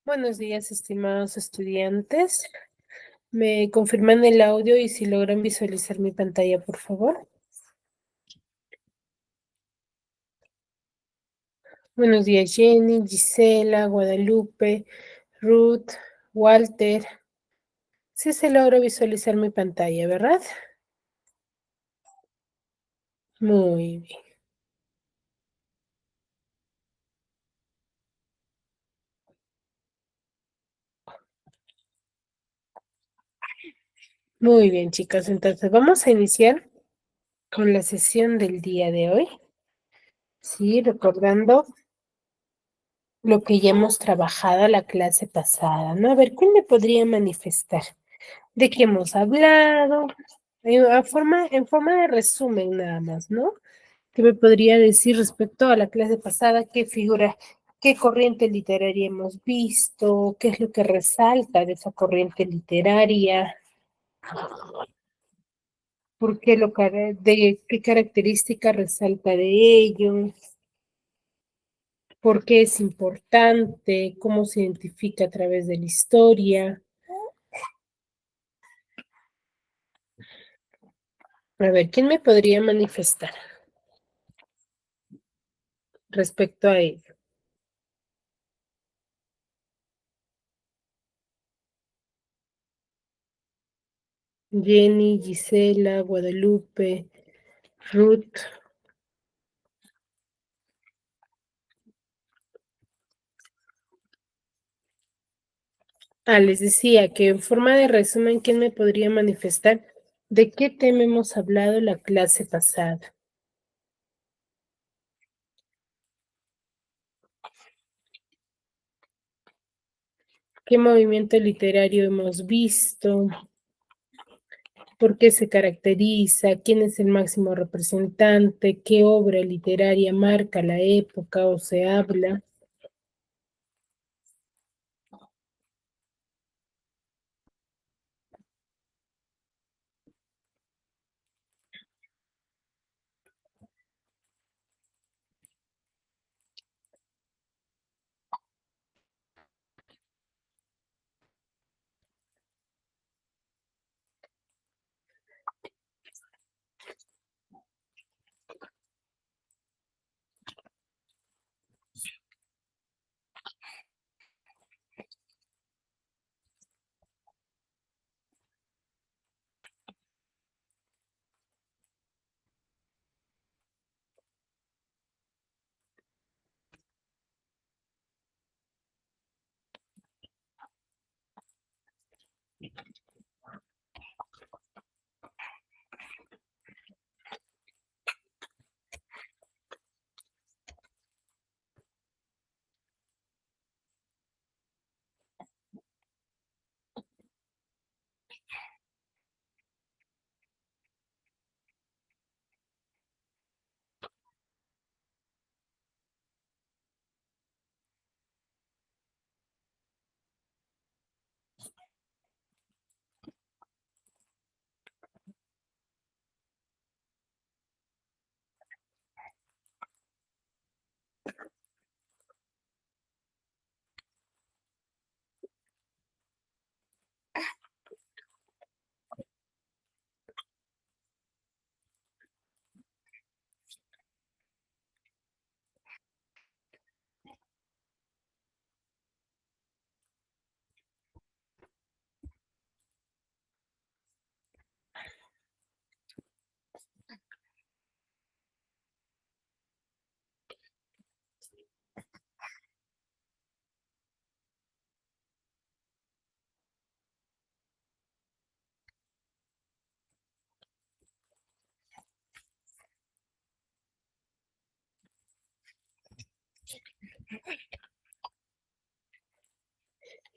Buenos días, estimados estudiantes. ¿Me confirman el audio y si logran visualizar mi pantalla, por favor? Buenos días, Jenny, Gisela, Guadalupe, Ruth, Walter. Sí se logra visualizar mi pantalla, ¿verdad? Muy bien. Muy bien, chicos. Entonces vamos a iniciar con la sesión del día de hoy. Sí, recordando lo que ya hemos trabajado la clase pasada, ¿no? A ver, ¿quién me podría manifestar? ¿De qué hemos hablado? En forma de resumen nada más, ¿no? ¿Qué me podría decir respecto a la clase pasada? ¿Qué figura, qué corriente literaria hemos visto? ¿Qué es lo que resalta de esa corriente literaria? ¿Por qué de qué característica resalta de ello? ¿Por qué es importante? ¿Cómo se identifica a través de la historia? A ver, ¿quién me podría manifestar respecto a ello? Jenny, Gisela, Guadalupe, Ruth. Les decía que en forma de resumen, ¿quién me podría manifestar de qué tema hemos hablado la clase pasada? ¿Qué movimiento literario hemos visto? ¿Por qué se caracteriza? ¿Quién es el máximo representante? ¿Qué obra literaria marca la época o se habla?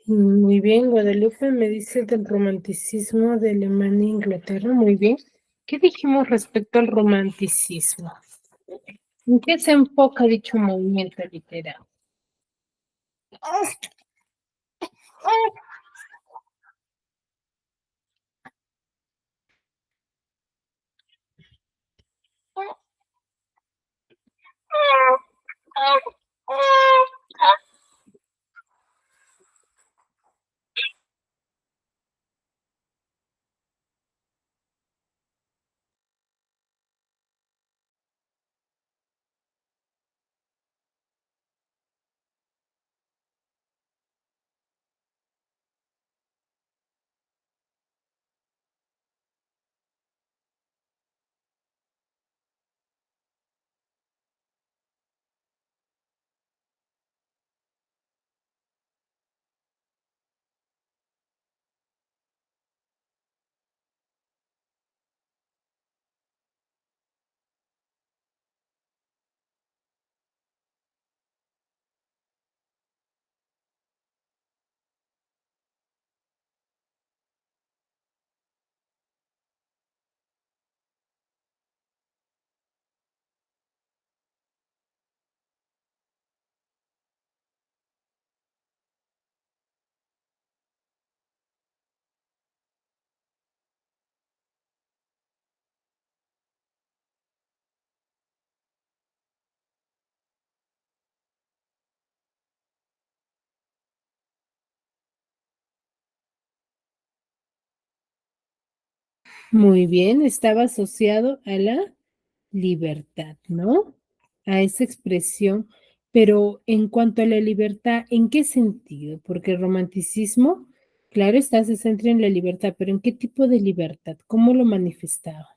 Muy bien, Guadalupe me dice del romanticismo de Alemania e Inglaterra. Muy bien. ¿Qué dijimos respecto al romanticismo? ¿En qué se enfoca dicho movimiento literario? Muy bien, estaba asociado a la libertad, ¿no? A esa expresión. Pero en cuanto a la libertad, ¿en qué sentido? Porque el romanticismo, claro está, se centra en la libertad, pero ¿en qué tipo de libertad? ¿Cómo lo manifestaba?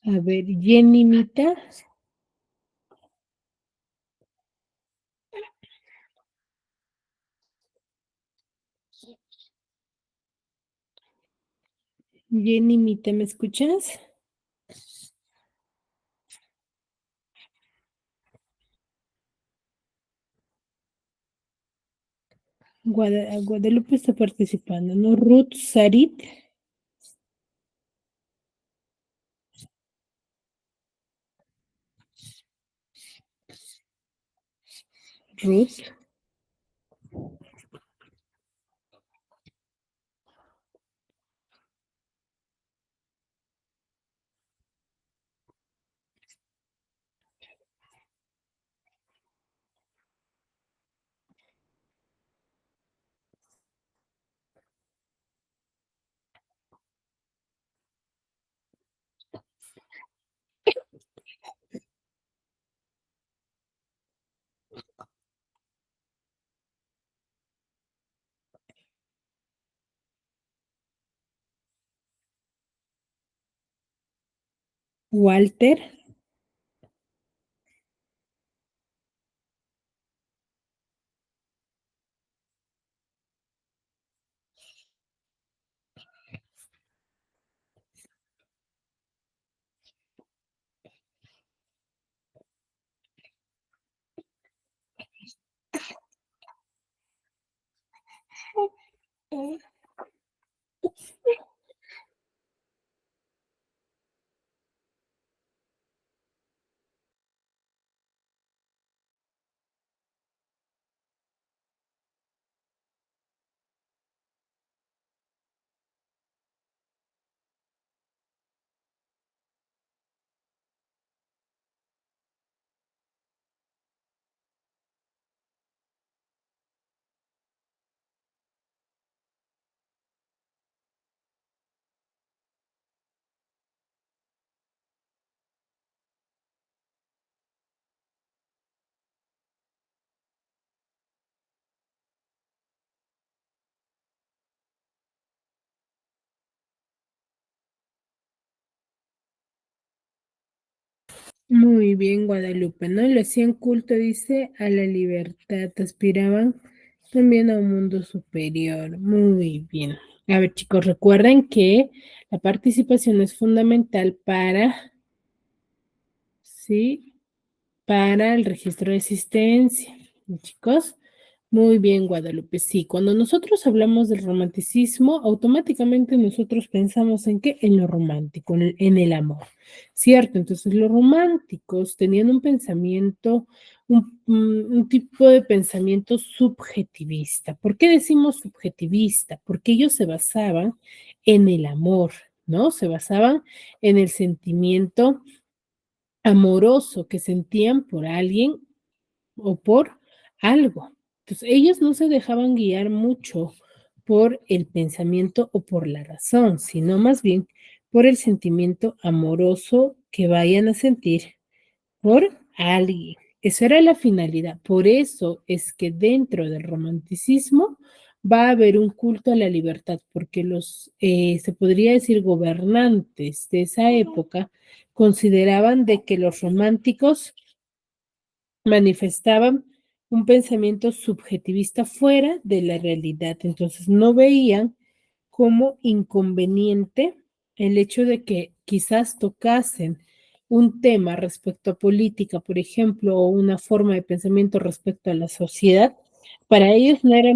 A ver, Jenny Mita, Jenny Mita, ¿me escuchas? Guadalupe está participando, ¿no? Ruth Sarit, Ruth, Walter, muy bien, Guadalupe, ¿no? Le hacían culto, dice, a la libertad, aspiraban también a un mundo superior. Muy bien. A ver, chicos, recuerden que la participación es fundamental para, ¿sí? Para el registro de existencia. Chicos, muy bien, Guadalupe. Sí, cuando nosotros hablamos del romanticismo, automáticamente nosotros pensamos en qué? En lo romántico, en el amor, ¿cierto? Entonces, los románticos tenían un pensamiento, un tipo de pensamiento subjetivista. ¿Por qué decimos subjetivista? Porque ellos se basaban en el amor, ¿no? Se basaban en el sentimiento amoroso que sentían por alguien o por algo. Entonces, ellos no se dejaban guiar mucho por el pensamiento o por la razón, sino más bien por el sentimiento amoroso que vayan a sentir por alguien. Esa era la finalidad. Por eso es que dentro del romanticismo va a haber un culto a la libertad, porque los, se podría decir, gobernantes de esa época consideraban de que los románticos manifestaban un pensamiento subjetivista fuera de la realidad. Entonces no veían como inconveniente el hecho de que quizás tocasen un tema respecto a política, por ejemplo, o una forma de pensamiento respecto a la sociedad, para ellos no era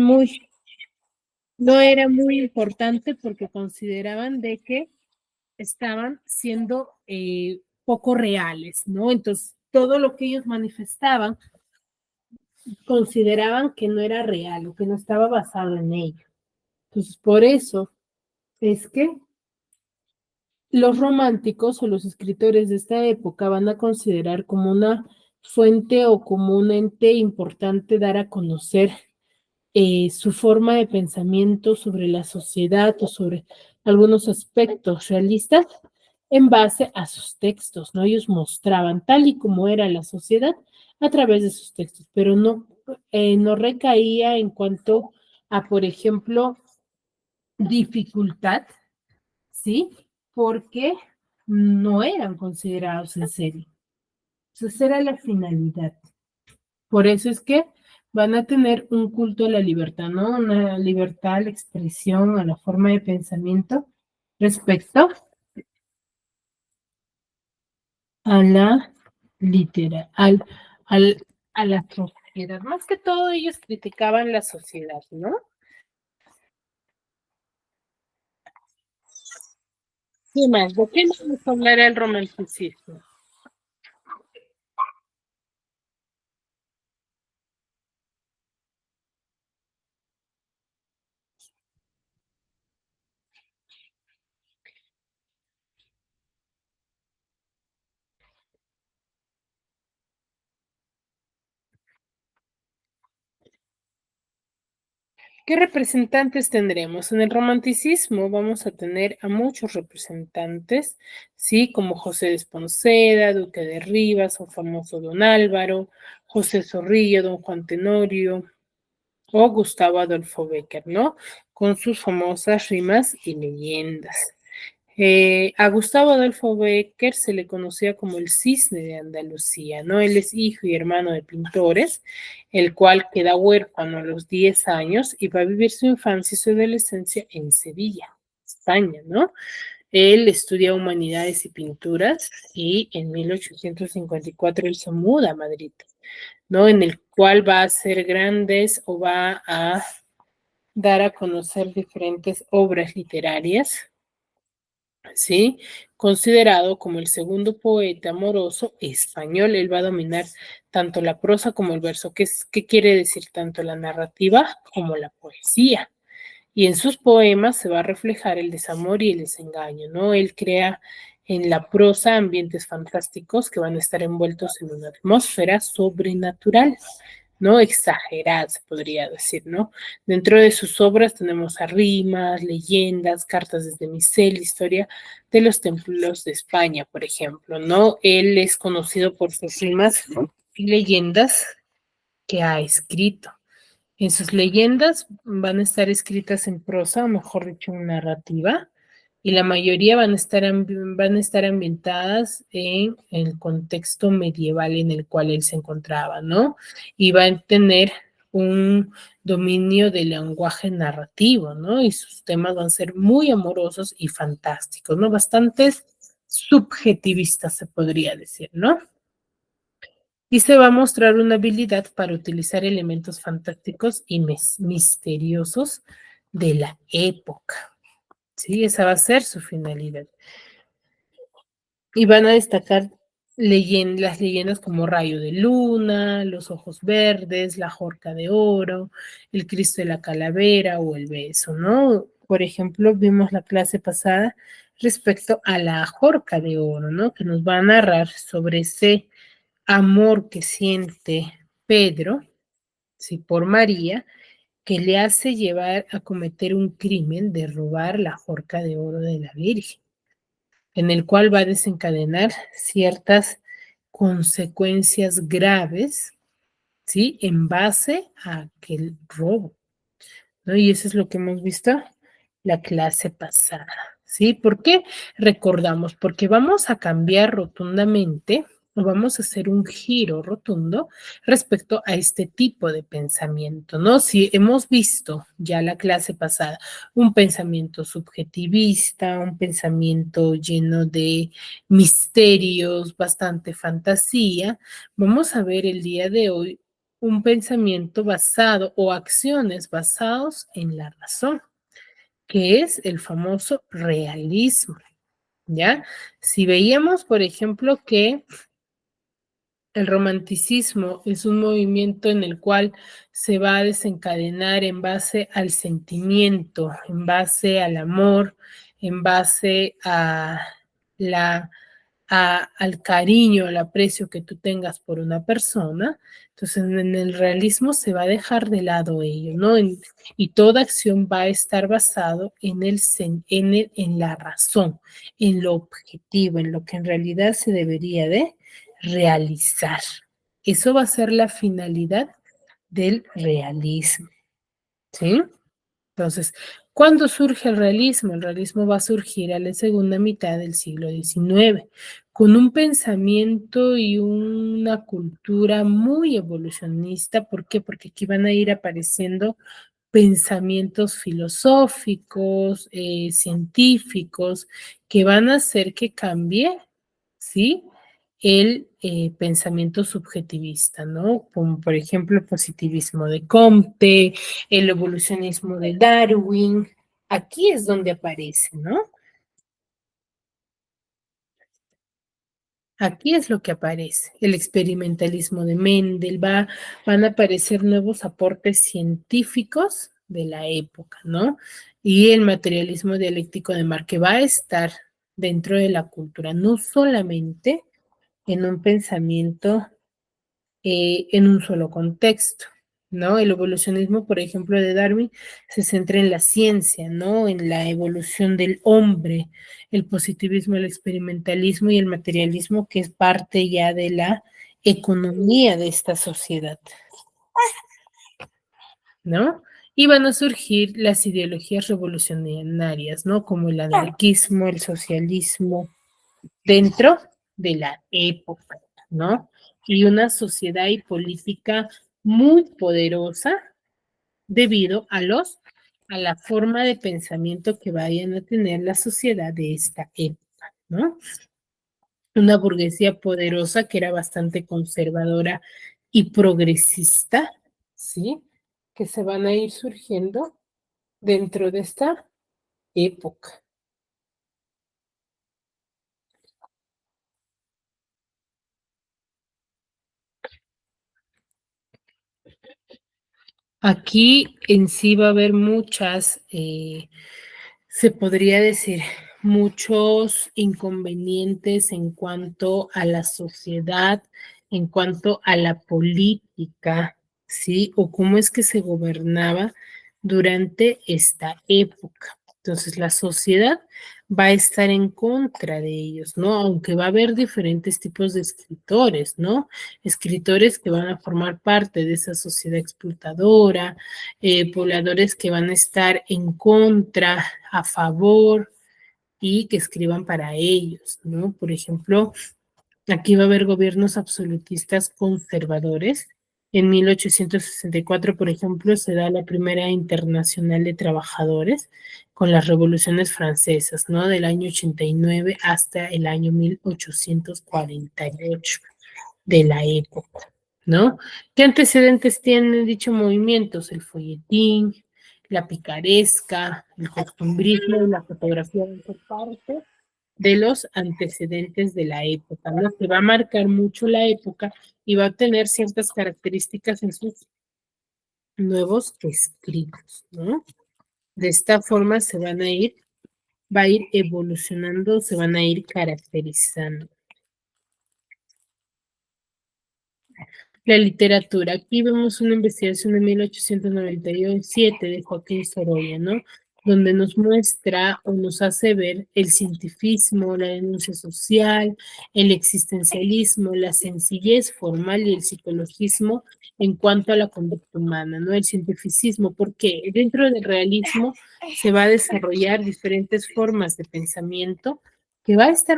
muy importante porque consideraban de que estaban siendo poco reales, ¿no? Entonces, todo lo que ellos manifestaban consideraban que no era real o que no estaba basado en ello. Entonces, por eso es que los románticos o los escritores de esta época van a considerar como una fuente o como un ente importante dar a conocer su forma de pensamiento sobre la sociedad o sobre algunos aspectos realistas en base a sus textos, ¿no? Ellos mostraban tal y como era la sociedad a través de sus textos, pero no recaía en cuanto a, por ejemplo, dificultad, ¿sí? Porque no eran considerados en serio. Esa era la finalidad. Por eso es que van a tener un culto a la libertad, ¿no? Una libertad a la expresión, a la forma de pensamiento respecto a la litera, al, a la sociedad. Más que todo ellos criticaban la sociedad, ¿no? ¿Qué más? ¿De qué nos hablará el romanticismo? ¿Qué representantes tendremos? En el romanticismo vamos a tener a muchos representantes, ¿sí? Como José de Espronceda, Duque de Rivas, o famoso Don Álvaro, José Zorrilla, Don Juan Tenorio o Gustavo Adolfo Bécquer, ¿no? Con sus famosas rimas y leyendas. A Gustavo Adolfo Bécquer se le conocía como el Cisne de Andalucía, ¿no? Él es hijo y hermano de pintores, el cual queda huérfano a los 10 años y va a vivir su infancia y su adolescencia en Sevilla, España, ¿no? Él estudia humanidades y pinturas y en 1854 él se muda a Madrid, ¿no? En el cual va a hacer grandes o va a dar a conocer diferentes obras literarias, ¿sí? Considerado como el segundo poeta amoroso español. Él va a dominar tanto la prosa como el verso. ¿Qué quiere decir tanto la narrativa como la poesía? Y en sus poemas se va a reflejar el desamor y el desengaño, ¿no? Él crea en la prosa ambientes fantásticos que van a estar envueltos en una atmósfera sobrenatural, ¿no? Exagerada, se podría decir, ¿no? Dentro de sus obras tenemos a rimas, leyendas, cartas desde Misel, historia de los templos de España, por ejemplo, ¿no? Él es conocido por sus rimas y leyendas que ha escrito. En sus leyendas van a estar escritas en prosa, o mejor dicho, en narrativa, y la mayoría van a estar ambientadas en el contexto medieval en el cual él se encontraba, ¿no? Y van a tener un dominio del lenguaje narrativo, ¿no? Y sus temas van a ser muy amorosos y fantásticos, ¿no? Bastantes subjetivistas, se podría decir, ¿no? Y se va a mostrar una habilidad para utilizar elementos fantásticos y misteriosos de la época. Sí, esa va a ser su finalidad. Y van a destacar las leyendas como Rayo de Luna, Los Ojos Verdes, La Jorca de Oro, El Cristo de la Calavera o El Beso, ¿no? Por ejemplo, vimos la clase pasada respecto a la Jorca de Oro, ¿no? Que nos va a narrar sobre ese amor que siente Pedro, sí, por María, que le hace llevar a cometer un crimen de robar la forca de oro de la Virgen, en el cual va a desencadenar ciertas consecuencias graves, ¿sí? En base a aquel robo, ¿no? Y eso es lo que hemos visto la clase pasada, ¿sí? ¿Por qué recordamos? Porque vamos a cambiar rotundamente vamos a hacer un giro rotundo respecto a este tipo de pensamiento, ¿no? Si hemos visto ya la clase pasada un pensamiento subjetivista, un pensamiento lleno de misterios, bastante fantasía, vamos a ver el día de hoy un pensamiento basado o acciones basados en la razón, que es el famoso realismo, ¿ya? Si veíamos, por ejemplo, que el romanticismo es un movimiento en el cual se va a desencadenar en base al sentimiento, en base al amor, en base a la al cariño, al aprecio que tú tengas por una persona. Entonces, en el realismo se va a dejar de lado ello, ¿no? Y toda acción va a estar basado en la razón, en lo objetivo, en lo que en realidad se debería de realizar. Eso va a ser la finalidad del realismo, ¿sí? Entonces, ¿cuándo surge el realismo? El realismo va a surgir a la segunda mitad del siglo XIX, con un pensamiento y una cultura muy evolucionista. ¿Por qué? Porque aquí van a ir apareciendo pensamientos filosóficos, científicos, que van a hacer que cambie, ¿sí? El pensamiento subjetivista, ¿no? Como por ejemplo el positivismo de Comte, el evolucionismo de Darwin. Aquí es donde aparece, ¿no? Aquí es lo que aparece. El experimentalismo de Mendel, van a aparecer nuevos aportes científicos de la época, ¿no? Y el materialismo dialéctico de Marx, que va a estar dentro de la cultura, no solamente en un pensamiento en un solo contexto, ¿no? El evolucionismo, por ejemplo, de Darwin se centra en la ciencia, ¿no? En la evolución del hombre, el positivismo, el experimentalismo y el materialismo, que es parte ya de la economía de esta sociedad, ¿no? Y van a surgir las ideologías revolucionarias, ¿no? Como el anarquismo, el socialismo, dentro de la época, ¿no? Y una sociedad y política muy poderosa debido a la forma de pensamiento que vayan a tener la sociedad de esta época, ¿no? Una burguesía poderosa que era bastante conservadora y progresista, ¿sí? Que se van a ir surgiendo dentro de esta época. Aquí en sí va a haber se podría decir, muchos inconvenientes en cuanto a la sociedad, en cuanto a la política, ¿sí? O cómo es que se gobernaba durante esta época. Entonces, la sociedad va a estar en contra de ellos, ¿no? Aunque va a haber diferentes tipos de escritores, ¿no? Escritores que van a formar parte de esa sociedad explotadora, pobladores que van a estar en contra, a favor y que escriban para ellos, ¿no? Por ejemplo, aquí va a haber gobiernos absolutistas conservadores. En 1864, por ejemplo, se da la primera internacional de trabajadores con las revoluciones francesas, ¿no? Del año 89 hasta el año 1848 de la época, ¿no? ¿Qué antecedentes tienen dichos movimientos? El folletín, la picaresca, el costumbrismo y la fotografía por parte de los antecedentes de la época, ¿no? Que va a marcar mucho la época y va a tener ciertas características en sus nuevos escritos, ¿no? De esta forma va a ir evolucionando, se van a ir caracterizando. La literatura. Aquí vemos una investigación de 1897 de Joaquín Sorolla, ¿no? Donde nos muestra o nos hace ver el cientifismo, la denuncia social, el existencialismo, la sencillez formal y el psicologismo en cuanto a la conducta humana, ¿no? El cientificismo, porque dentro del realismo se va a desarrollar diferentes formas de pensamiento que va a estar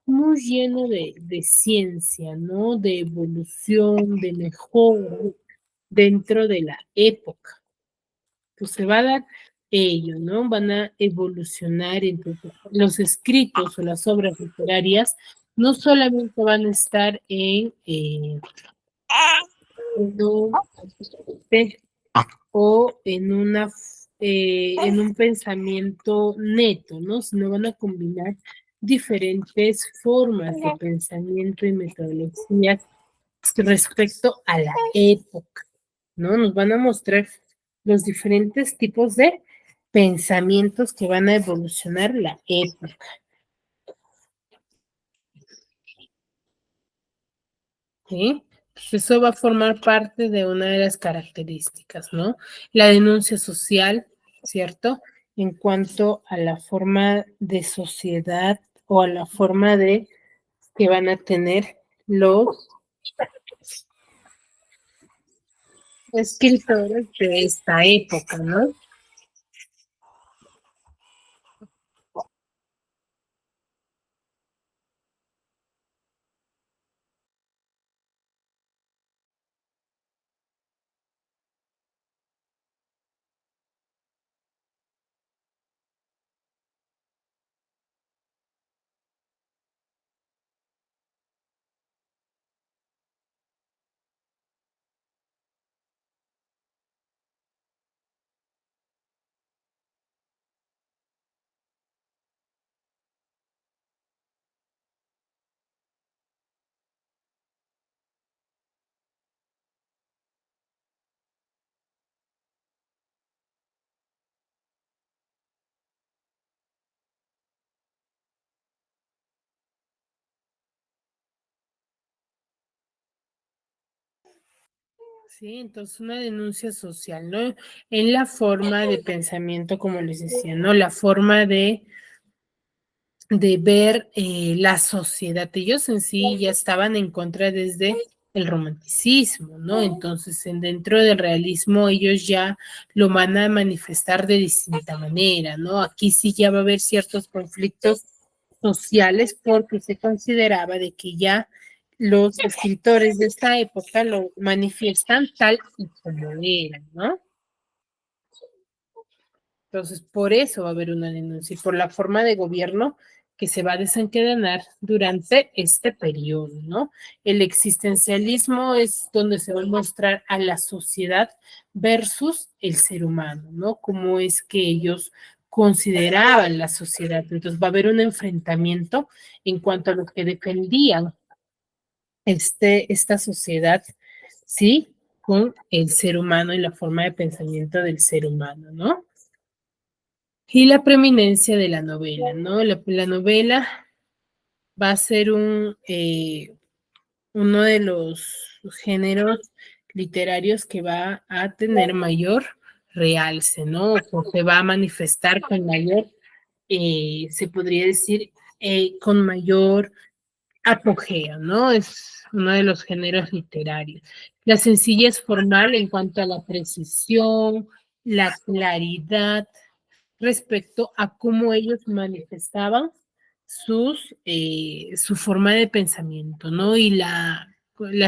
muy lleno de ciencia, ¿no? De evolución, de mejora dentro de la época. Pues se va a dar ello, ¿no? Van a evolucionar, entonces los escritos o las obras literarias no solamente van a estar en un, o en un pensamiento neto, ¿no? Sino van a combinar diferentes formas de pensamiento y metodologías respecto a la época, ¿no? Nos van a mostrar los diferentes tipos de pensamientos que van a evolucionar la época, ¿sí? Pues eso va a formar parte de una de las características, ¿no? La denuncia social, ¿cierto? En cuanto a la forma de sociedad o a la forma de que van a tener los escritores de esta época, ¿no? Sí, entonces una denuncia social, ¿no? En la forma de pensamiento, como les decía, ¿no? La forma de ver la sociedad. Ellos en sí ya estaban en contra desde el romanticismo, ¿no? Entonces, dentro del realismo, ellos ya lo van a manifestar de distinta manera, ¿no? Aquí sí ya va a haber ciertos conflictos sociales porque se consideraba de que ya los escritores de esta época lo manifiestan tal y como eran, ¿no? Entonces, por eso va a haber una denuncia y por la forma de gobierno que se va a desencadenar durante este periodo, ¿no? El existencialismo es donde se va a mostrar a la sociedad versus el ser humano, ¿no? Cómo es que ellos consideraban la sociedad. Entonces va a haber un enfrentamiento en cuanto a lo que defendían esta sociedad, ¿sí? Con el ser humano y la forma de pensamiento del ser humano, ¿no? Y la preeminencia de la novela, ¿no? La novela va a ser uno de los géneros literarios que va a tener mayor realce, ¿no? O se va a manifestar con mayor, se podría decir, con mayor apogeo, ¿no? Es uno de los géneros literarios. La sencillez formal en cuanto a la precisión, la claridad, respecto a cómo ellos manifestaban su forma de pensamiento, ¿no? Y la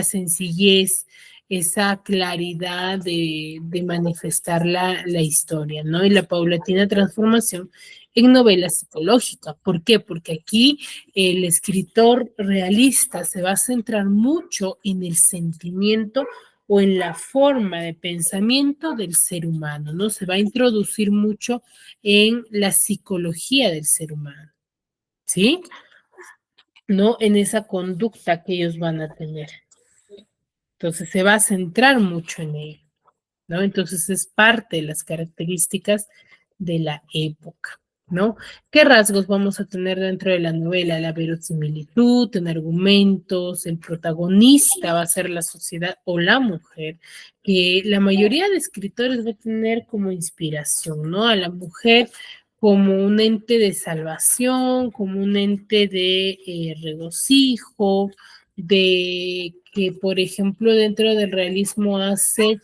sencillez, esa claridad de manifestar la historia, ¿no? Y la paulatina transformación en novela psicológica. ¿Por qué? Porque aquí el escritor realista se va a centrar mucho en el sentimiento o en la forma de pensamiento del ser humano, ¿no? Se va a introducir mucho en la psicología del ser humano, ¿sí? No en esa conducta que ellos van a tener. Entonces se va a centrar mucho en ello, ¿no? Entonces es parte de las características de la época, ¿no? ¿Qué rasgos vamos a tener dentro de la novela? La verosimilitud, en argumentos, el protagonista va a ser la sociedad o la mujer, que la mayoría de escritores va a tener como inspiración, ¿no? A la mujer como un ente de salvación, como un ente de regocijo, de que, por ejemplo, dentro del realismo hace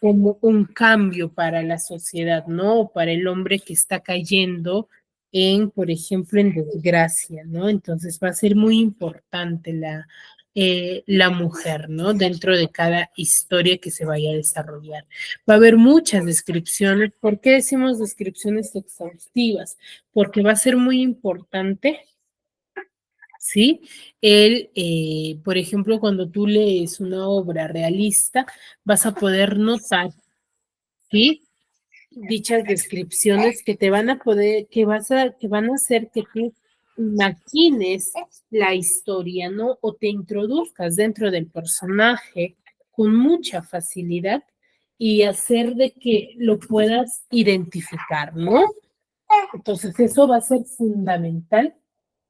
como un cambio para la sociedad, ¿no? Para el hombre que está cayendo en, por ejemplo, en desgracia, ¿no? Entonces va a ser muy importante la mujer, ¿no? Dentro de cada historia que se vaya a desarrollar. Va a haber muchas descripciones. ¿Por qué decimos descripciones exhaustivas? Porque va a ser muy importante, ¿sí? Por ejemplo, cuando tú lees una obra realista, vas a poder notar, ¿sí? Dichas descripciones que te van a poder, que van a hacer que tú imagines la historia, ¿no? O te introduzcas dentro del personaje con mucha facilidad y hacer de que lo puedas identificar, ¿no? Entonces, eso va a ser fundamental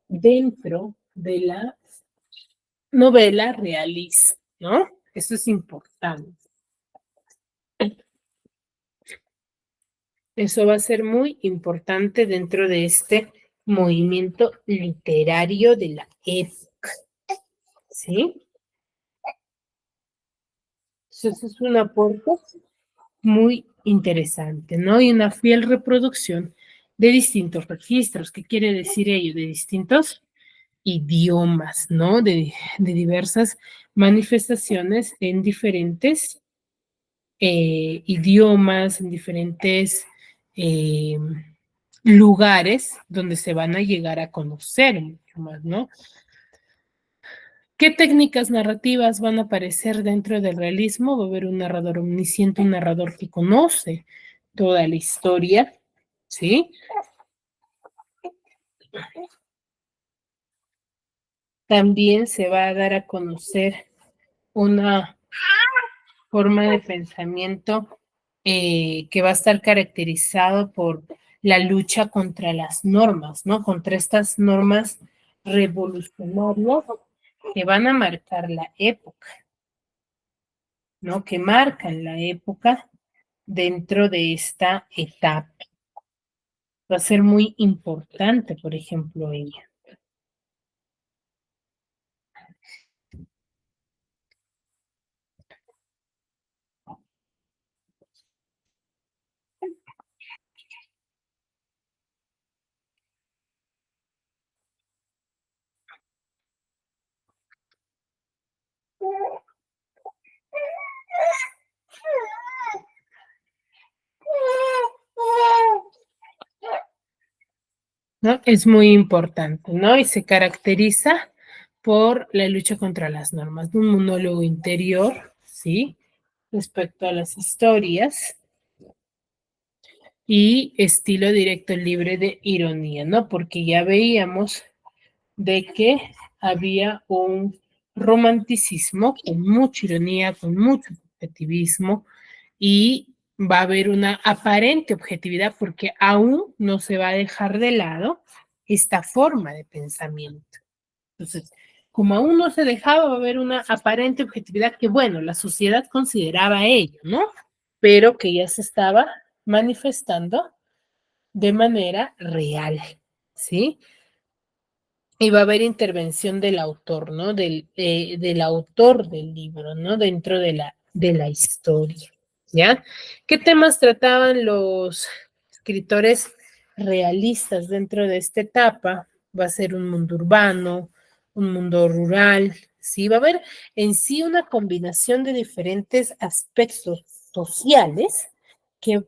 dentro de la novela realista, ¿no? Eso es importante. Eso va a ser muy importante dentro de este movimiento literario de la época, ¿sí? Entonces es un aporte muy interesante, ¿no? Y una fiel reproducción de distintos registros. ¿Qué quiere decir ello? De distintos idiomas, ¿no? De diversas manifestaciones en diferentes idiomas, en diferentes eh, lugares donde se van a llegar a conocer mucho más, ¿no? ¿Qué técnicas narrativas van a aparecer dentro del realismo? Va a haber un narrador omnisciente, un narrador que conoce toda la historia, ¿sí? También se va a dar a conocer una forma de pensamiento que va a estar caracterizado por la lucha contra las normas, ¿no? Contra estas normas revolucionarias que van a marcar la época, ¿no? Que marcan la época dentro de esta etapa. Va a ser muy importante, por ejemplo, ella. ¿No? Es muy importante, ¿no? Y se caracteriza por la lucha contra las normas, de un monólogo interior, ¿sí? Respecto a las historias y estilo directo libre de ironía, ¿no? Porque ya veíamos de que había un romanticismo con mucha ironía, con mucho subjetivismo y va a haber una aparente objetividad porque aún no se va a dejar de lado esta forma de pensamiento. Entonces, como aún no se dejaba, va a haber una aparente objetividad que, bueno, la sociedad consideraba ello, ¿no? Pero que ya se estaba manifestando de manera real, ¿sí? Y va a haber intervención del autor, ¿no? Del autor del libro, ¿no? Dentro de la historia, ¿ya? ¿Qué temas trataban los escritores realistas dentro de esta etapa? Va a ser un mundo urbano, un mundo rural, ¿sí? Va a haber en sí una combinación de diferentes aspectos sociales que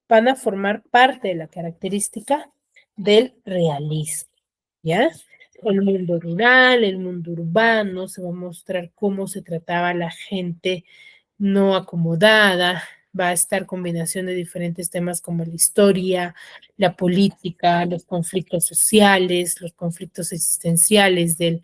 van a formar parte de la característica del realismo, ¿ya? El mundo rural, el mundo urbano, se va a mostrar cómo se trataba a la gente no acomodada, va a estar combinación de diferentes temas como la historia, la política, los conflictos sociales, los conflictos existenciales del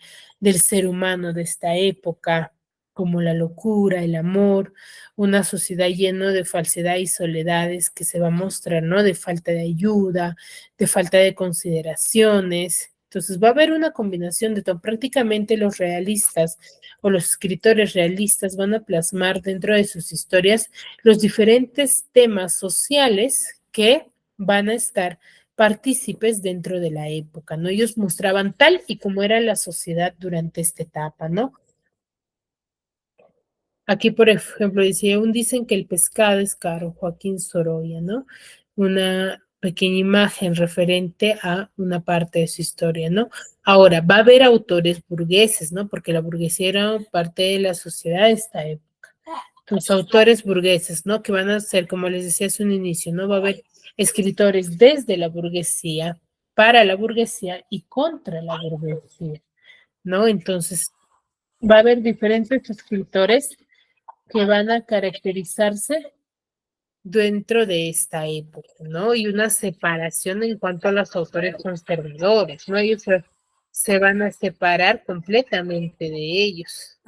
ser humano de esta época, como la locura, el amor, una sociedad llena de falsedad y soledades que se va a mostrar, ¿no? De falta de ayuda, de falta de consideraciones. Entonces va a haber una combinación de todo. Prácticamente los realistas o los escritores realistas van a plasmar dentro de sus historias los diferentes temas sociales que van a estar partícipes dentro de la época, ¿no? Ellos mostraban tal y como era la sociedad durante esta etapa, ¿no? Aquí, por ejemplo, dice, aún dicen que el pescado es caro, Joaquín Sorolla, ¿no? Una pequeña imagen referente a una parte de su historia, ¿no? Ahora, va a haber autores burgueses, ¿no? Porque la burguesía era parte de la sociedad de esta época. Los autores burgueses, ¿no? Que van a ser, como les decía hace un inicio, ¿no? Va a haber escritores desde la burguesía, para la burguesía y contra la burguesía, ¿no? Entonces, va a haber diferentes escritores que van a caracterizarse dentro de esta época, ¿no? Y una separación en cuanto a los autores conservadores, ¿no? Ellos se van a separar completamente de ellos.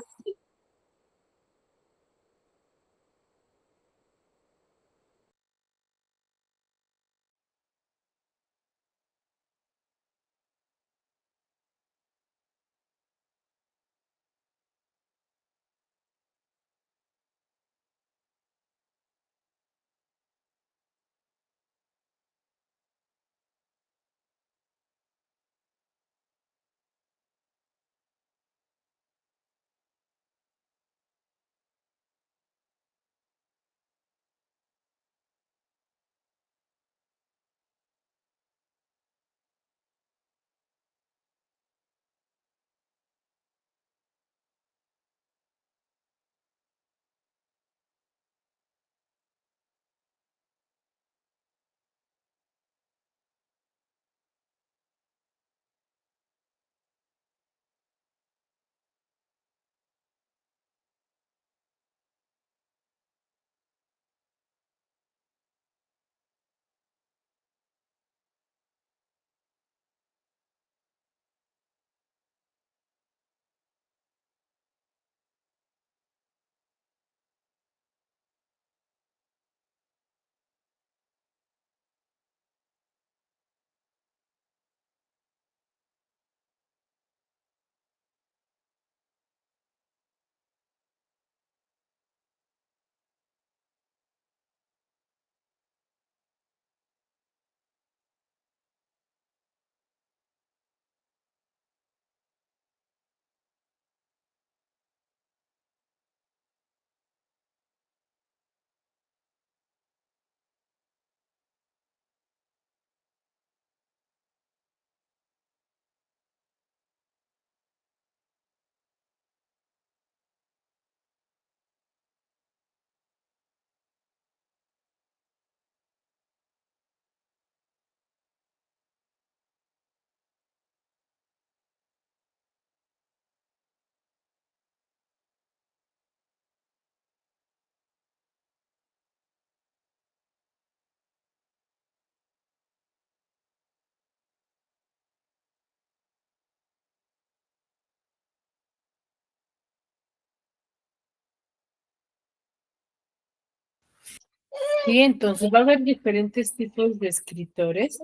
Sí, entonces va a haber diferentes tipos de escritores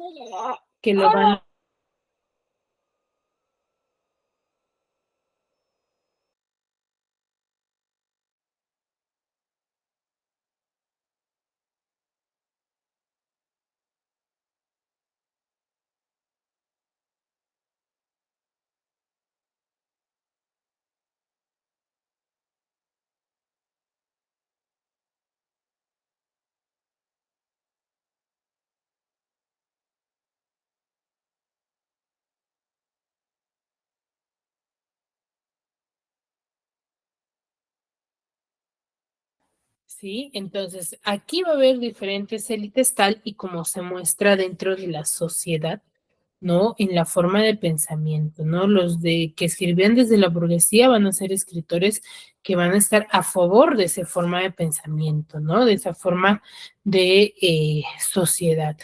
que lo van. Sí, entonces aquí va a haber diferentes élites tal y como se muestra dentro de la sociedad, ¿no? En la forma de pensamiento, ¿no? Los de que escribían desde la burguesía van a ser escritores que van a estar a favor de esa forma de pensamiento, ¿no? De esa forma de sociedad.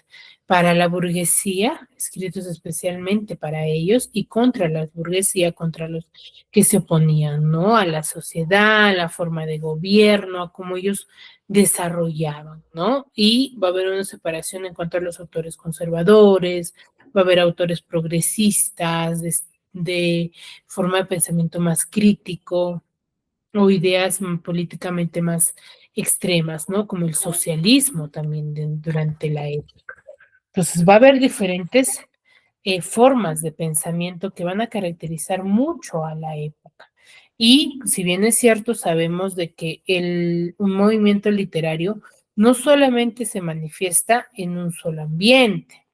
Para la burguesía, escritos especialmente para ellos y contra la burguesía, contra los que se oponían, ¿no? A la sociedad, a la forma de gobierno, a cómo ellos desarrollaban, ¿no? Y va a haber una separación en cuanto a los autores conservadores, va a haber autores progresistas, de forma de pensamiento más crítico o ideas políticamente más extremas, ¿no? Como el socialismo también durante la época. Entonces va a haber diferentes formas de pensamiento que van a caracterizar mucho a la época. Y si bien es cierto, sabemos de que un movimiento literario no solamente se manifiesta en un solo ambiente,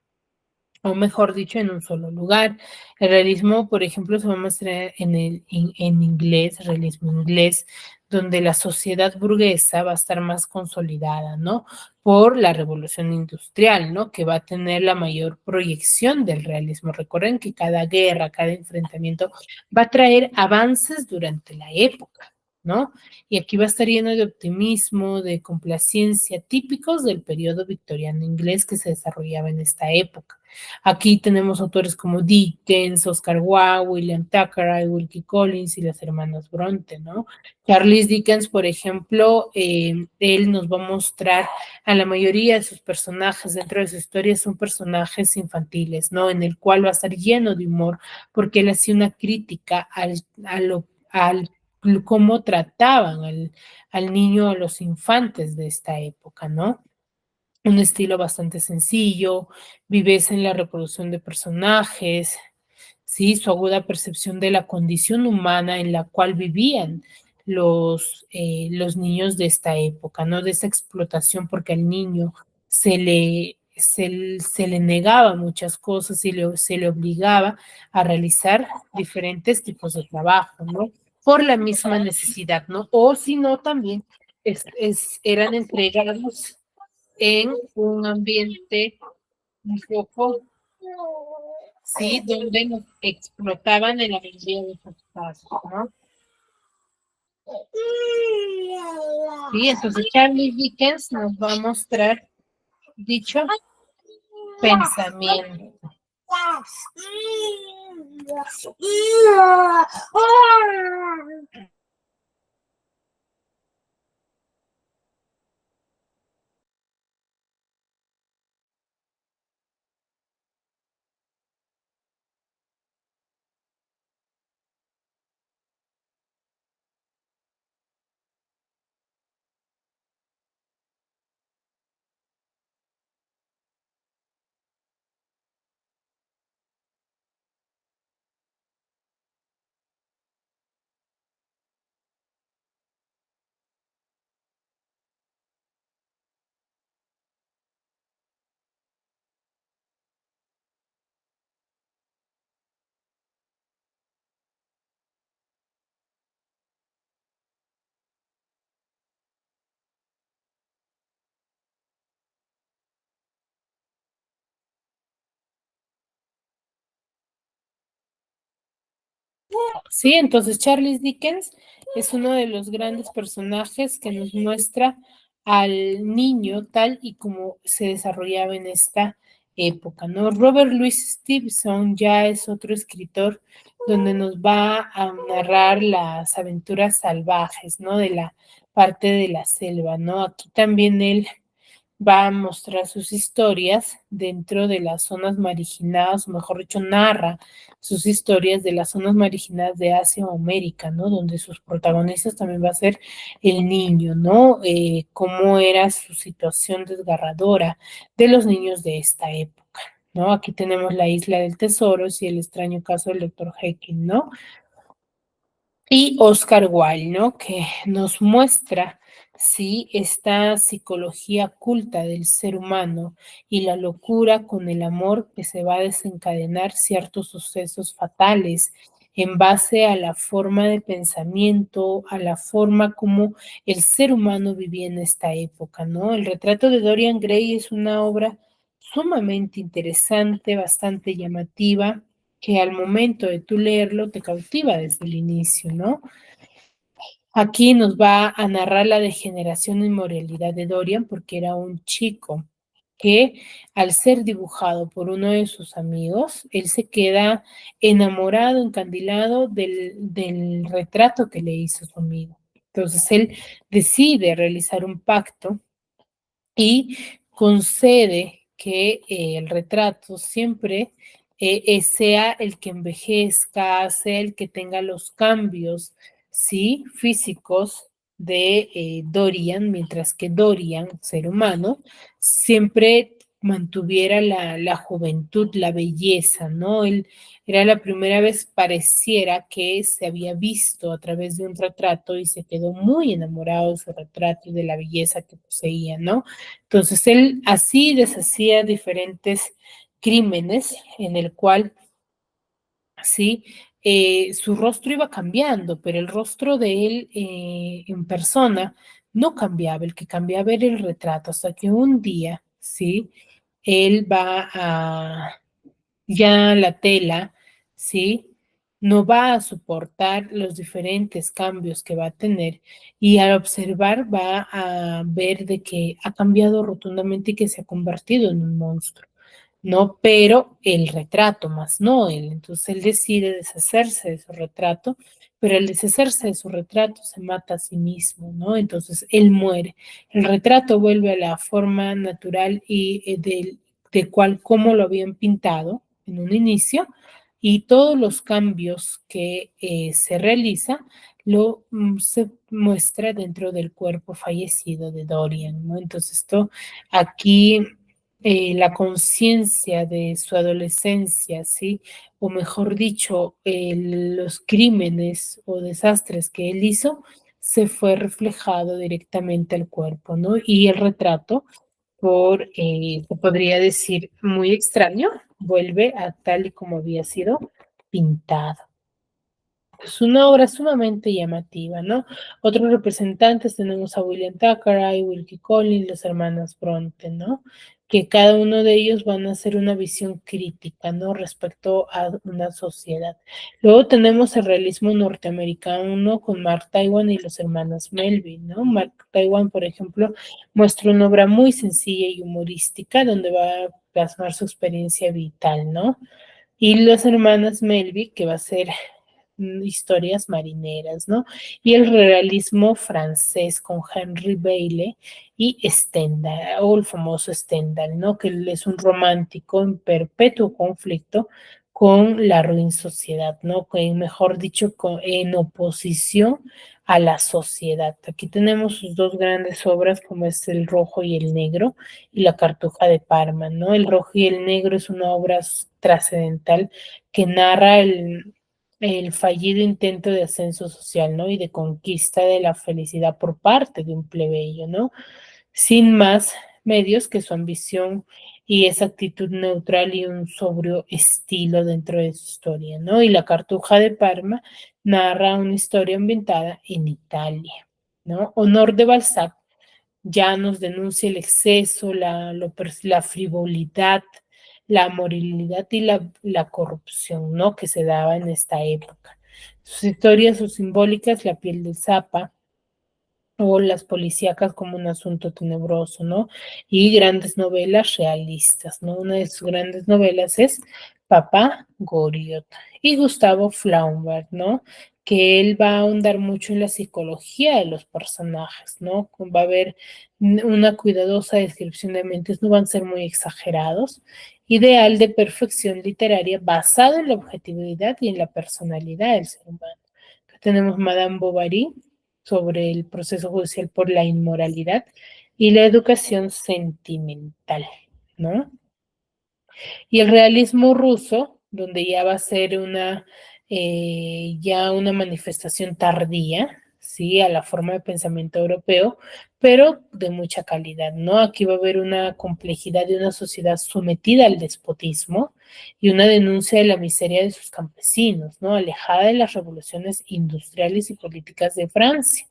o mejor dicho, en un solo lugar. El realismo, por ejemplo, se va a mostrar en inglés, realismo inglés, donde la sociedad burguesa va a estar más consolidada, ¿no? Por la revolución industrial, ¿no? Que va a tener la mayor proyección del realismo. Recuerden que cada guerra, cada enfrentamiento va a traer avances durante la época, ¿no? Y aquí va a estar lleno de optimismo, de complacencia, típicos del periodo victoriano inglés que se desarrollaba en esta época. Aquí tenemos autores como Dickens, Oscar Wilde, William Thackeray, Wilkie Collins y las hermanas Bronte, ¿no? Charles Dickens, por ejemplo, él nos va a mostrar a la mayoría de sus personajes dentro de su historia son personajes infantiles, ¿no? En el cual va a estar lleno de humor porque él hacía una crítica al cómo trataban al niño, a los infantes de esta época, ¿no? Un estilo bastante sencillo, viveza en la reproducción de personajes, ¿sí? Su aguda percepción de la condición humana en la cual vivían los niños de esta época, ¿no? De esa explotación, porque al niño se le negaba muchas cosas y se le obligaba a realizar diferentes tipos de trabajo, ¿no? Por la misma necesidad, ¿no? O si no, también eran entregados en un ambiente un poco, sí, donde nos explotaban en la mayoría de esos casos, ¿no? Sí, entonces Charles Dickens nos va a mostrar dicho pensamiento. Sí, entonces Charles Dickens es uno de los grandes personajes que nos muestra al niño tal y como se desarrollaba en esta época, ¿no? Robert Louis Stevenson ya es otro escritor donde nos va a narrar las aventuras salvajes, ¿no? De la parte de la selva, ¿no? Aquí también él va a mostrar sus historias dentro de las zonas marginadas, o mejor dicho, narra sus historias de las zonas marginadas de Asia o América, ¿no? Donde sus protagonistas también va a ser el niño, ¿no? Cómo era su situación desgarradora de los niños de esta época, ¿no? Aquí tenemos la isla del tesoro y el extraño caso del doctor Jekyll, ¿no? Y Oscar Wilde, ¿no? Que nos muestra, sí, esta psicología culta del ser humano y la locura con el amor que se va a desencadenar ciertos sucesos fatales en base a la forma de pensamiento, a la forma como el ser humano vivía en esta época, ¿no? El retrato de Dorian Gray es una obra sumamente interesante, bastante llamativa, que al momento de tú leerlo te cautiva desde el inicio, ¿no? Aquí nos va a narrar la degeneración y inmoralidad de Dorian porque era un chico que al ser dibujado por uno de sus amigos, él se queda enamorado, encandilado del retrato que le hizo su amigo. Entonces él decide realizar un pacto y concede que el retrato siempre sea el que envejezca, sea el que tenga los cambios, ¿sí? Físicos de Dorian, mientras que Dorian, ser humano, siempre mantuviera la juventud, la belleza, ¿no? Él era la primera vez, pareciera que se había visto a través de un retrato y se quedó muy enamorado de su retrato y de la belleza que poseía, ¿no? Entonces él así deshacía diferentes crímenes en el cual, sí, su rostro iba cambiando, pero el rostro de él en persona no cambiaba, el que cambiaba era el retrato, hasta que un día, sí, él va a ya la tela, ¿sí? No va a soportar los diferentes cambios que va a tener y al observar va a ver de que ha cambiado rotundamente y que se ha convertido en un monstruo, ¿no? Pero el retrato, más no él. Entonces él decide deshacerse de su retrato, pero al deshacerse de su retrato se mata a sí mismo, ¿no? Entonces él muere. El retrato vuelve a la forma natural y de cual como lo habían pintado en un inicio y todos los cambios que se realiza se muestra dentro del cuerpo fallecido de Dorian, ¿no? Entonces esto aquí la conciencia de su adolescencia, ¿sí? O mejor dicho, los crímenes o desastres que él hizo se fue reflejado directamente al cuerpo, ¿no? Y el retrato se podría decir, muy extraño, vuelve a tal y como había sido pintado. Es una obra sumamente llamativa, ¿no? Otros representantes tenemos a William Thackeray, Wilkie Collins, los hermanos Bronte, ¿no? Que cada uno de ellos van a hacer una visión crítica, ¿no? Respecto a una sociedad. Luego tenemos el realismo norteamericano con Mark Twain y los hermanos Melville, ¿no? Mark Twain, por ejemplo, muestra una obra muy sencilla y humorística donde va a plasmar su experiencia vital, ¿no? Y los hermanos Melville, que va a ser historias marineras, ¿no? Y el realismo francés con Henry Bailey y Stendhal, o el famoso Stendhal, ¿no? Que él es un romántico en perpetuo conflicto con la ruin sociedad, ¿no? Que, mejor dicho, en oposición a la sociedad. Aquí tenemos sus dos grandes obras, como es El Rojo y el Negro y La Cartuja de Parma, ¿no? El Rojo y el Negro es una obra trascendental que narra el fallido intento de ascenso social, ¿no? Y de conquista de la felicidad por parte de un plebeyo, ¿no? Sin más medios que su ambición y esa actitud neutral y un sobrio estilo dentro de su historia, ¿no? Y La Cartuja de Parma narra una historia ambientada en Italia, ¿no? Honor de Balzac ya nos denuncia el exceso, la frivolidad, la moralidad y la corrupción, ¿no? Que se daba en esta época. Sus historias o simbólicas, La piel de Zapa, o las policíacas como un asunto tenebroso, ¿no? Y grandes novelas realistas, ¿no? Una de sus grandes novelas es Papá Goriot y Gustavo Flaubert, ¿no? Que él va a ahondar mucho en la psicología de los personajes, ¿no? Va a haber una cuidadosa descripción de mentes, no van a ser muy exagerados, ideal de perfección literaria basado en la objetividad y en la personalidad del ser humano. Tenemos Madame Bovary, sobre el proceso judicial por la inmoralidad y la educación sentimental, ¿no? Y el realismo ruso, donde ya va a ser ya una manifestación tardía, ¿sí? A la forma de pensamiento europeo, pero de mucha calidad, ¿no? Aquí va a haber una complejidad de una sociedad sometida al despotismo y una denuncia de la miseria de sus campesinos, ¿no? Alejada de las revoluciones industriales y políticas de Francia.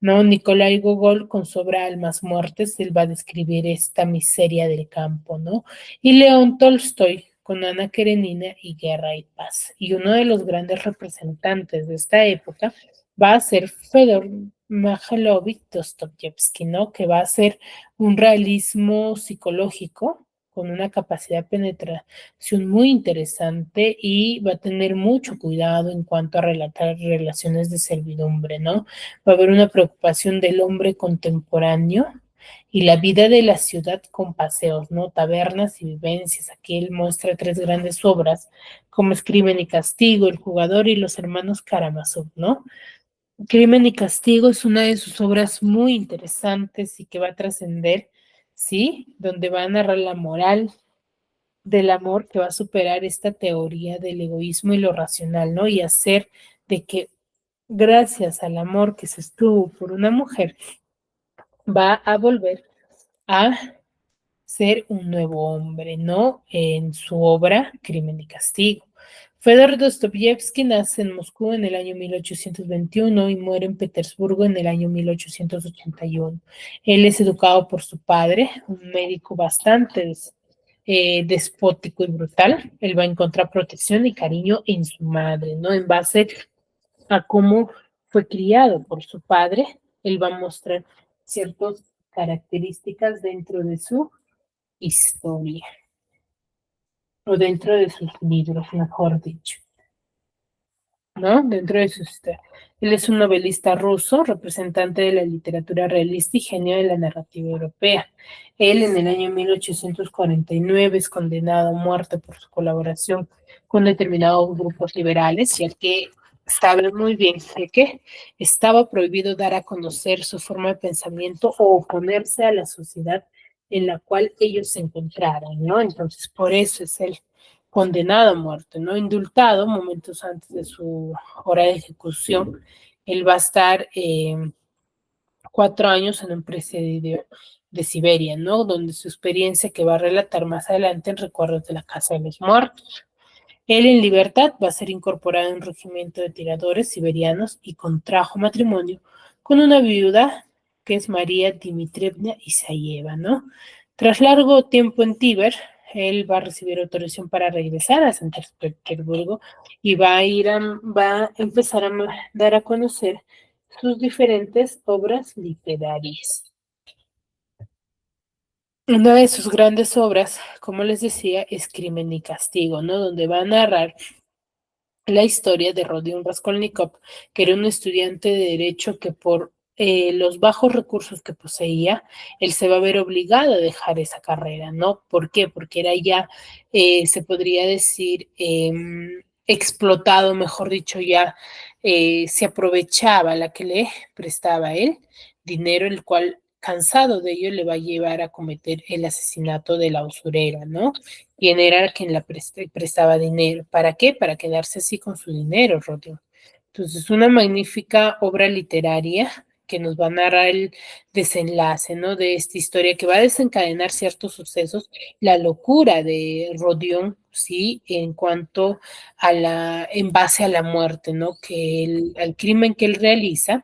¿No? Nicolai Gogol, con su obra Almas Muertes, él va a describir esta miseria del campo, ¿no? Y León Tolstoy, con Ana Karenina y Guerra y Paz. Y uno de los grandes representantes de esta época va a ser Fedor Mikhailovich Dostoyevsky, ¿no? Que va a ser un realismo psicológico con una capacidad de penetración muy interesante y va a tener mucho cuidado en cuanto a relatar relaciones de servidumbre, ¿no? Va a haber una preocupación del hombre contemporáneo y la vida de la ciudad con paseos, ¿no? Tabernas y vivencias. Aquí él muestra tres grandes obras, como es Crimen y Castigo, El Jugador y Los Hermanos Karamazov, ¿no? Crimen y Castigo es una de sus obras muy interesantes y que va a trascender, ¿sí? Donde va a narrar la moral del amor que va a superar esta teoría del egoísmo y lo racional, ¿no? Y hacer de que gracias al amor que se estuvo por una mujer, va a volver a ser un nuevo hombre, ¿no? En su obra Crimen y Castigo. Fedor Dostoyevsky nace en Moscú en el año 1821 y muere en Petersburgo en el año 1881. Él es educado por su padre, un médico bastante despótico y brutal. Él va a encontrar protección y cariño en su madre, ¿no? En base a cómo fue criado por su padre, él va a mostrar ciertas características dentro de su historia, o dentro de sus libros, mejor dicho, ¿no? Dentro de su historia. Él es un novelista ruso, representante de la literatura realista y genio de la narrativa europea. Él en el año 1849 es condenado a muerte por su colaboración con determinados grupos liberales, ya que sabe muy bien que estaba prohibido dar a conocer su forma de pensamiento o oponerse a la sociedad en la cual ellos se encontraran, ¿no? Entonces, por eso es él condenado a muerte, ¿no? Indultado momentos antes de su hora de ejecución. Él va a estar 4 años en un presidio de Siberia, ¿no? Donde su experiencia que va a relatar más adelante en Recuerdos de la Casa de los Muertos. Él en libertad va a ser incorporado en un regimiento de tiradores siberianos y contrajo matrimonio con una viuda que es María Dmitrievna Isayeva, ¿no? Tras largo tiempo en Tíber, él va a recibir autorización para regresar a San Petersburgo y va a empezar a dar a conocer sus diferentes obras literarias. Una de sus grandes obras, como les decía, es Crimen y Castigo, ¿no? Donde va a narrar la historia de Rodion Raskolnikov, que era un estudiante de derecho que por los bajos recursos que poseía, él se va a ver obligado a dejar esa carrera, ¿no? ¿Por qué? Porque era ya, se podría decir, explotado, mejor dicho, ya se aprovechaba la que le prestaba a él dinero, el cual, cansado de ello, le va a llevar a cometer el asesinato de la usurera, ¿no? Quién era quien la prestaba dinero. ¿Para qué? Para quedarse así con su dinero, Rodrigo. Entonces, una magnífica obra literaria que nos va a narrar el desenlace, ¿no? De esta historia que va a desencadenar ciertos sucesos, la locura de Rodion, ¿sí? En cuanto a en base a la muerte, ¿no? Al crimen que él realiza,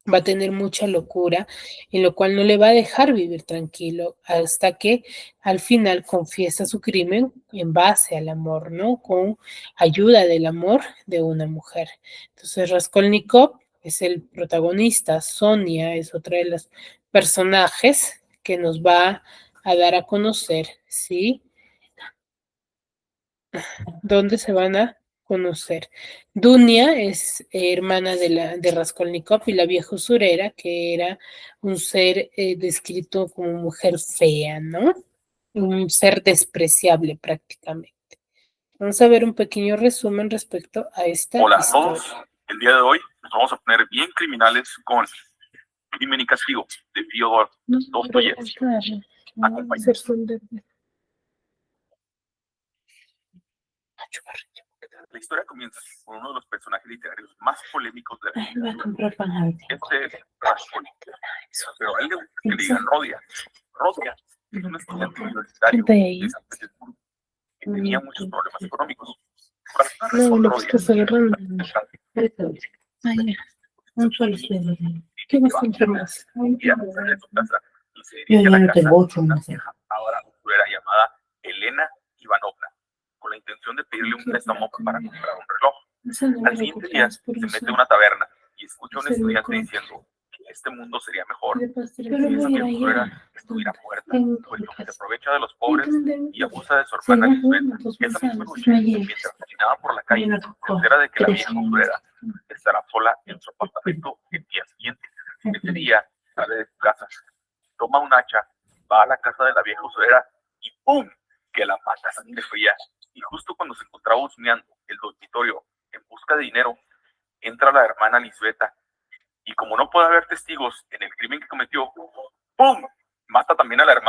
va a tener mucha locura, en lo cual no le va a dejar vivir tranquilo hasta que al final confiesa su crimen en base al amor, ¿no? Con ayuda del amor de una mujer. Entonces Raskolnikov es el protagonista, Sonia es otra de los personajes que nos va a dar a conocer, ¿sí? ¿Dónde se van a conocer? Dunia es hermana de Raskolnikov y la vieja usurera, que era un ser descrito como mujer fea, ¿no? Un ser despreciable prácticamente. Vamos a ver un pequeño resumen respecto a esta Hola historia. a todos, el día de hoy nos vamos a poner bien criminales con Crimen y Castigo de Fyodor Dostoyevsky. La historia comienza con uno de los personajes literarios más polémicos de la vida. Este es Raskolnikov, pero a él le gusta que le digan Rodia. Rodia es un estudiante universitario de San Petersburgo que tenía muchos problemas económicos. No, lo que estás agarrando. Un solo suelo. ¿Qué vas a comprar más? Yo ya no tengo 8 más. Ahora era llamada Elena Ivanovna, con la intención de pedirle un préstamo para comprar un reloj. Al siguiente día se mete a una taberna y escucha a un estudiante diciendo que este mundo sería mejor si esa criatura estuviera muerta, puesto que se aprovecha de los pobres y abusa de su hermana Lisbeth. Esa misma noche, mientras caminaba por la calle, se entera de que la vieja usurera estará sola en su apartamento el día siguiente. Ese día sale de su casa, toma un hacha, va a la casa de la vieja usurera y ¡pum! Que la mata a sangre fría. Y justo cuando se encontraba husmeando el dormitorio en busca de dinero, entra la hermana Lisbeta y como no puede haber testigos en el crimen que cometió, ¡pum! Mata también a la hermana.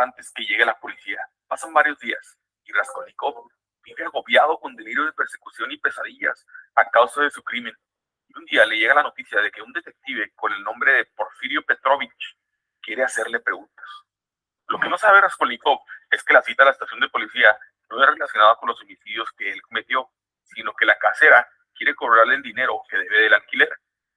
antes que llegue la policía. Pasan varios días y Raskolnikov vive agobiado con delirio de persecución y pesadillas a causa de su crimen. Y un día le llega la noticia de que un detective con el nombre de Porfirio Petrovich quiere hacerle preguntas. Lo que no sabe Raskolnikov es que la cita a la estación de policía no es relacionada con los homicidios que él cometió, sino que la casera quiere cobrarle el dinero que debe del alquiler.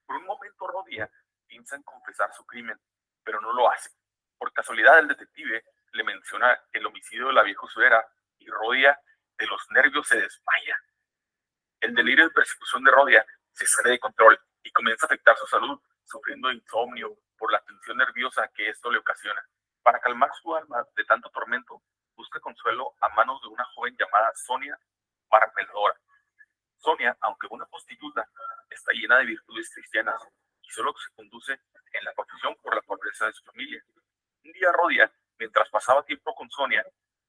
Por un momento Rodia piensa en confesar su crimen, pero no lo hace. Por casualidad el detective le menciona el homicidio de la vieja usurera y Rodia de los nervios se desmaya. El delirio de persecución de Rodia se sale de control y comienza a afectar su salud, sufriendo insomnio por la tensión nerviosa que esto le ocasiona. Para calmar su alma de tanto tormento, busca consuelo a manos de una joven llamada Sonia Marmeladora. Sonia, aunque una prostituta, está llena de virtudes cristianas y solo se conduce en la profesión por la pobreza de su familia. Un día Rodia, mientras pasaba tiempo con Sonia,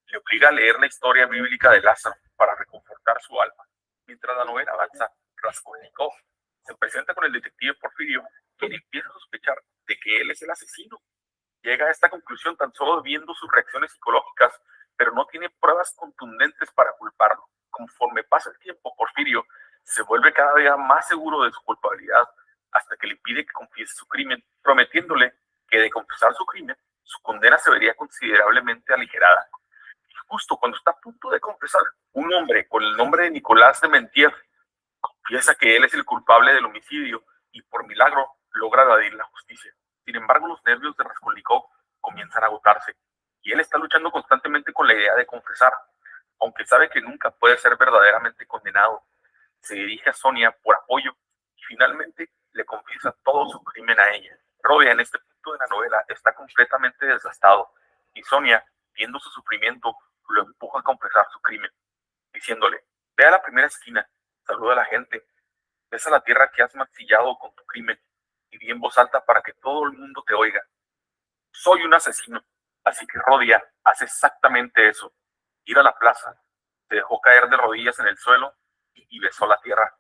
le obliga a leer la historia bíblica de Lázaro para reconfortar su alma. Mientras la novela avanza, Raskolnikov se presenta con el detective Porfirio, quien empieza a sospechar de que él es el asesino. Llega a esta conclusión tan solo viendo sus reacciones psicológicas, pero no tiene pruebas contundentes para culparlo. Conforme pasa el tiempo, Porfirio se vuelve cada día más seguro de su culpabilidad hasta que le pide que confiese su crimen, prometiéndole que de confesar su crimen, su condena se vería considerablemente aligerada. Y justo cuando está a punto de confesar, un hombre con el nombre de Nicolás de Mentiev confiesa que él es el culpable del homicidio y por milagro logra evadir la justicia. Sin embargo, los nervios de Raskolnikov comienzan a agotarse y él está luchando constantemente con la idea de confesar, aunque sabe que nunca puede ser verdaderamente condenado. Se dirige a Sonia por apoyo y finalmente le confiesa todo su crimen a ella. Rodia en este punto de la novela está completamente desgastado y Sonia, viendo su sufrimiento, lo empuja a confesar su crimen, diciéndole: ve a la primera esquina, saluda a la gente, besa la tierra que has mancillado con tu crimen y di en voz alta para que todo el mundo te oiga. Soy un asesino. Así que Rodia hace exactamente eso. Ir a la plaza, se dejó caer de rodillas en el suelo y besó la tierra.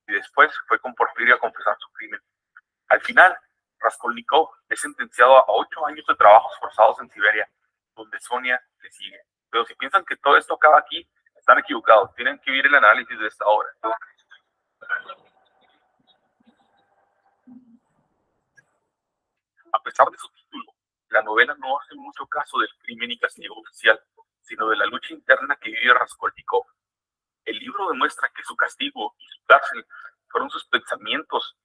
Y después fue con Porfirio a confesar su crimen. Al final, Raskolnikov es sentenciado a 8 años de trabajos forzados en Siberia, donde Sonia le sigue. Pero si piensan que todo esto acaba aquí, están equivocados. Tienen que ver el análisis de esta obra. A pesar de su título, la novela no hace mucho caso del crimen y castigo oficial, sino de la lucha interna que vive Raskolnikov. El libro demuestra que su castigo y su cárcel fueron sus pensamientos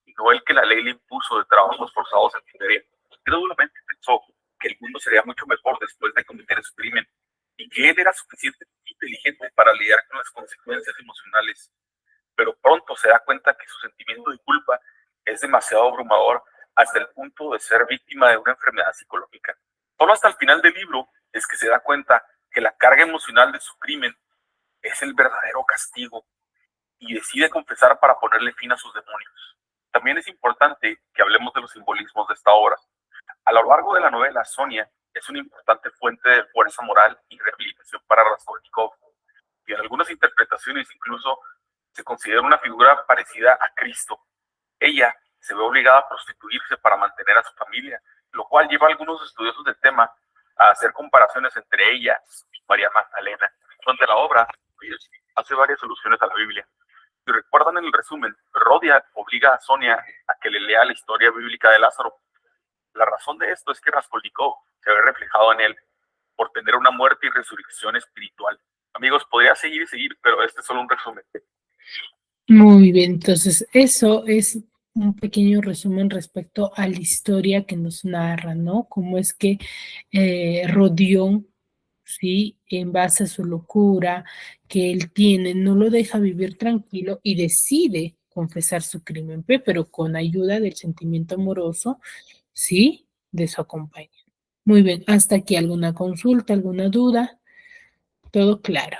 y no el que la ley le impuso de trabajos forzados en Siberia. Crédulamente pensó que el mundo sería mucho mejor después de cometer su crimen y que él era suficientemente inteligente para lidiar con las consecuencias emocionales. Pero pronto se da cuenta que su sentimiento de culpa es demasiado abrumador hasta el punto de ser víctima de una enfermedad psicológica. Solo hasta el final del libro es que se da cuenta que la carga emocional de su crimen es el verdadero castigo y decide confesar para ponerle fin a sus demonios. También es importante que hablemos de los simbolismos de esta obra. A lo largo de la novela, Sonia es una importante fuente de fuerza moral y rehabilitación para Raskolnikov, y en algunas interpretaciones incluso se considera una figura parecida a Cristo. Ella se ve obligada a prostituirse para mantener a su familia, lo cual lleva a algunos estudiosos del tema a hacer comparaciones entre ella y María Magdalena. Durante la obra hace varias alusiones a la Biblia. Si recuerdan en el resumen, Rodia obliga a Sonia a que le lea la historia bíblica de Lázaro. La razón de esto es que Raskolnikov se ve reflejado en él por tener una muerte y resurrección espiritual. Amigos, podría seguir y seguir, pero este es solo un resumen. Muy bien, entonces eso es un pequeño resumen respecto a la historia que nos narra, ¿no? Cómo es que Rodión, ¿sí? En base a su locura que él tiene, no lo deja vivir tranquilo y decide confesar su crimen, pero con ayuda del sentimiento amoroso, ¿sí? De su compañero. Muy bien, hasta aquí alguna consulta, alguna duda, todo claro.